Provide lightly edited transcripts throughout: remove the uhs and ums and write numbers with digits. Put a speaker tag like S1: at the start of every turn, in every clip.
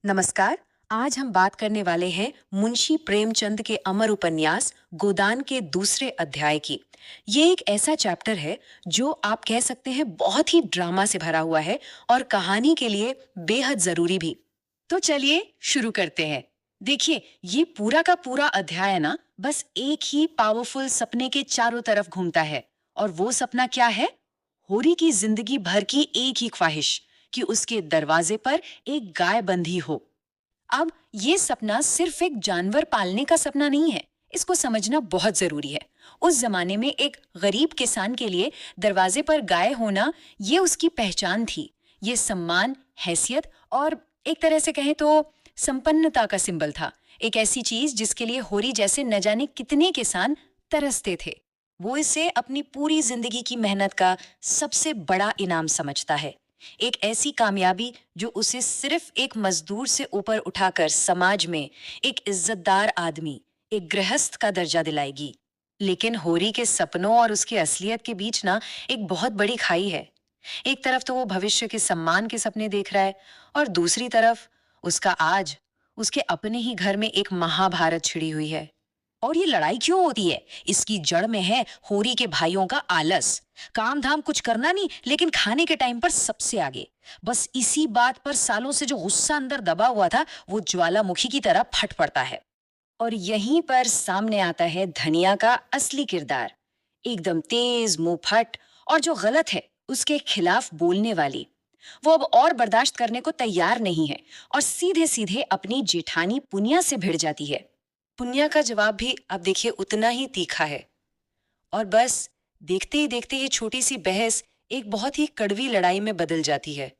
S1: नमस्कार। आज हम बात करने वाले हैं मुंशी प्रेमचंद के अमर उपन्यास गोदान के दूसरे अध्याय की। ये एक ऐसा चैप्टर है जो आप कह सकते हैं बहुत ही ड्रामा से भरा हुआ है और कहानी के लिए बेहद जरूरी भी। तो चलिए शुरू करते हैं। देखिए, ये पूरा का पूरा अध्याय ना बस एक ही पावरफुल सपने के चारों तरफ घूमता है। और वो सपना क्या है? होरी की जिंदगी भर की एक ही ख्वाहिश कि उसके दरवाजे पर एक गाय बंधी हो। अब ये सपना सिर्फ एक जानवर पालने का सपना नहीं है। इसको समझना बहुत जरूरी है। उस जमाने में एक गरीब किसान के लिए दरवाजे पर गाय होना ये उसकी पहचान थी। ये सम्मान, हैसियत और एक तरह से कहें तो संपन्नता का सिंबल था। एक ऐसी चीज जिसके लिए होरी जैसे न जाने कितने किसान तरसते थे। वो इसे अपनी पूरी जिंदगी की मेहनत का सबसे बड़ा इनाम समझता है। एक ऐसी कामयाबी जो उसे सिर्फ एक मजदूर से ऊपर उठाकर समाज में एक इज्जतदार आदमी, एक गृहस्थ का दर्जा दिलाएगी। लेकिन होरी के सपनों और उसकी असलियत के बीच ना एक बहुत बड़ी खाई है। एक तरफ तो वो भविष्य के सम्मान के सपने देख रहा है और दूसरी तरफ उसका आज, उसके अपने ही घर में एक महाभारत छिड़ी हुई है। और ये लड़ाई क्यों होती है? इसकी जड़ में है होरी के भाइयों का आलस। काम धाम कुछ करना नहीं, लेकिन खाने के टाइम पर सबसे आगे। बस इसी बात पर सालों से जो गुस्सा अंदर दबा हुआ था वो ज्वालामुखी की तरह फट पड़ता है। और यहीं पर सामने आता है धनिया का असली किरदार। एकदम तेज, मुंहफट और जो गलत है उसके खिलाफ बोलने वाली। वो अब और बर्दाश्त करने को तैयार नहीं है और सीधे सीधे अपनी जेठानी पुनिया से भिड़ जाती है। पुनिया का जवाब भी अब देखिए उतना ही तीखा है। और बस देखते ही देखते ये छोटी सी बहस एक बहुत ही कड़वी लड़ाई में बदल जाती है।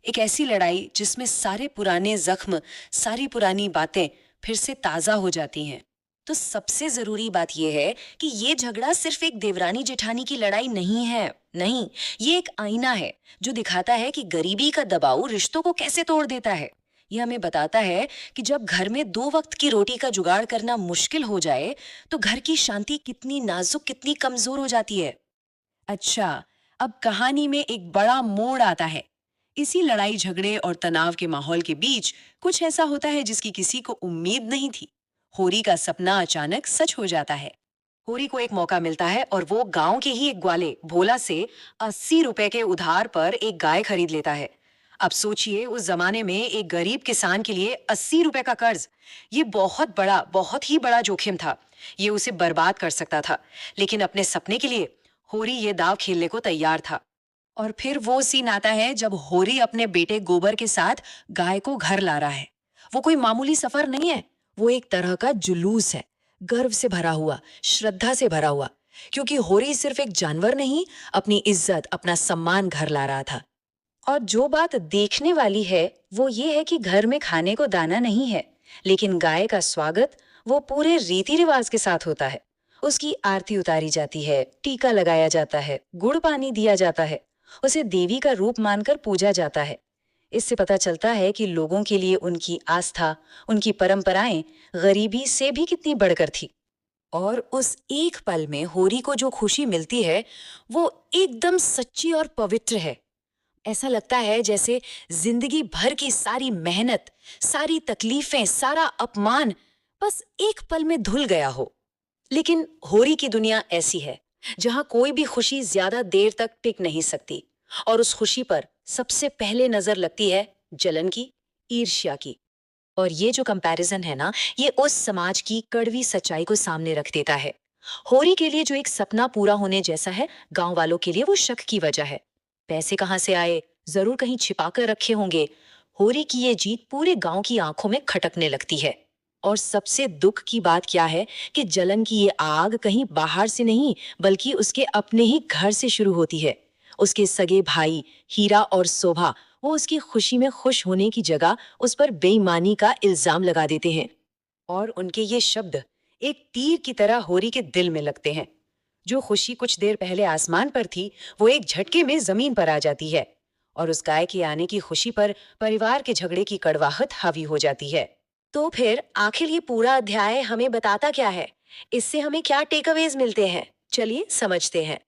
S1: एक ऐसी लड़ाई जिसमें सारे पुराने जख्म, सारी पुरानी बातें फिर से ताजा हो जाती हैं। तो सबसे जरूरी बात यह है कि ये झगड़ा सिर्फ एक देवरानी जेठानी की लड़ाई नहीं है। नहीं, ये एक आईना है जो दिखाता है कि गरीबी का दबाव रिश्तों को कैसे तोड़ देता है। ये हमें बताता है कि जब घर में दो वक्त की रोटी का जुगाड़ करना मुश्किल हो जाए तो घर की शांति कितनी नाजुक, कितनी कमजोर हो जाती है। अच्छा, अब कहानी में एक बड़ा मोड़ आता है। इसी लड़ाई झगड़े और तनाव के माहौल के बीच कुछ ऐसा होता है जिसकी किसी को उम्मीद नहीं थी। होरी का सपना अचानक सच हो जाता है। होरी को एक मौका मिलता है और वो गांव के ही एक ग्वाले भोला से 80 रुपए के उधार पर एक गाय खरीद लेता है। अब सोचिए, उस जमाने में एक गरीब किसान के लिए 80 रुपए का कर्ज, ये बहुत बड़ा, बहुत ही बड़ा जोखिम था। ये उसे बर्बाद कर सकता था। लेकिन अपने सपने के लिए होरी ये दाव खेलने को तैयार था। और फिर वो सीन आता है जब होरी अपने बेटे गोबर के साथ गाय को घर ला रहा है। वो कोई मामूली सफर नहीं है, वो एक तरह का जुलूस है। गर्व से भरा हुआ, श्रद्धा से भरा हुआ। क्योंकि होरी सिर्फ एक जानवर नहीं, अपनी इज्जत, अपना सम्मान घर ला रहा था। और जो बात देखने वाली है वो ये है कि घर में खाने को दाना नहीं है, लेकिन गाय का स्वागत वो पूरे रीति रिवाज के साथ होता है। उसकी आरती उतारी जाती है, टीका लगाया जाता है, गुड़ पानी दिया जाता है, उसे देवी का रूप मानकर पूजा जाता है। इससे पता चलता है कि लोगों के लिए उनकी आस्था, उनकी परंपराएं गरीबी से भी कितनी बढ़कर थी। और उस एक पल में होरी को जो खुशी मिलती है वो एकदम सच्ची और पवित्र है। ऐसा लगता है जैसे जिंदगी भर की सारी मेहनत, सारी तकलीफें, सारा अपमान बस एक पल में धुल गया हो। लेकिन होरी की दुनिया ऐसी है जहां कोई भी खुशी ज्यादा देर तक टिक नहीं सकती। और उस खुशी पर सबसे पहले नजर लगती है जलन की, ईर्ष्या की। और ये जो कंपैरिजन है ना, ये उस समाज की कड़वी सच्चाई को सामने रख देता है। होरी के लिए जो एक सपना पूरा होने जैसा है, गांव वालों के लिए वो शक की वजह है। पैसे कहाँ से आए? जरूर कहीं छिपा कर रखे होंगे। होरी की ये जीत पूरे गांव की आंखों में खटकने लगती है। और सबसे दुख की बात क्या है कि जलन की ये आग कहीं बाहर से नहीं, बल्कि उसके अपने ही घर से शुरू होती है। उसके सगे भाई हीरा और शोभा, वो उसकी खुशी में खुश होने की जगह उस पर बेईमानी का इल्जाम लगा देते हैं। और उनके ये शब्द एक तीर की तरह होरी के दिल में लगते हैं। जो खुशी कुछ देर पहले आसमान पर थी वो एक झटके में जमीन पर आ जाती है। और उस गाय के आने की खुशी पर परिवार के झगड़े की कड़वाहट हावी हो जाती है। तो फिर आखिर ये पूरा अध्याय हमें बताता क्या है? इससे हमें क्या टेकअवेज मिलते हैं? चलिए समझते हैं।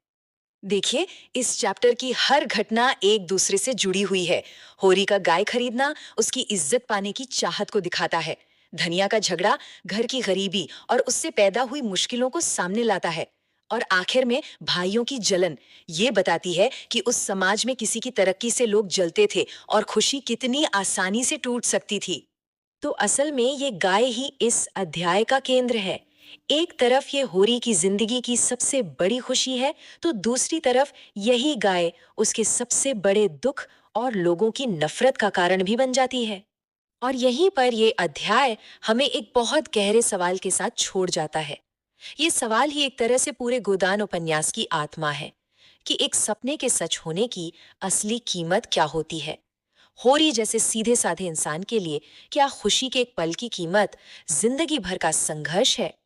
S1: देखिए, इस चैप्टर की हर घटना एक दूसरे से जुड़ी हुई है। होरी का गाय खरीदना उसकी इज्जत पाने की चाहत को दिखाता है। धनिया का झगड़ा घर की गरीबी और उससे पैदा हुई मुश्किलों को सामने लाता है। और आखिर में भाइयों की जलन ये बताती है कि उस समाज में किसी की तरक्की से लोग जलते थे और खुशी कितनी आसानी से टूट सकती थी। तो असल में ये गाय ही इस अध्याय का केंद्र है। एक तरफ ये होरी की जिंदगी की सबसे बड़ी खुशी है, तो दूसरी तरफ यही गाय उसके सबसे बड़े दुख और लोगों की नफरत का कारण भी बन जाती है। और यहीं पर ये अध्याय हमें एक बहुत गहरे सवाल के साथ छोड़ जाता है। ये सवाल ही एक तरह से पूरे गोदान उपन्यास की आत्मा है कि एक सपने के सच होने की असली कीमत क्या होती है। होरी जैसे सीधे साधे इंसान के लिए क्या खुशी के एक पल की कीमत जिंदगी भर का संघर्ष है?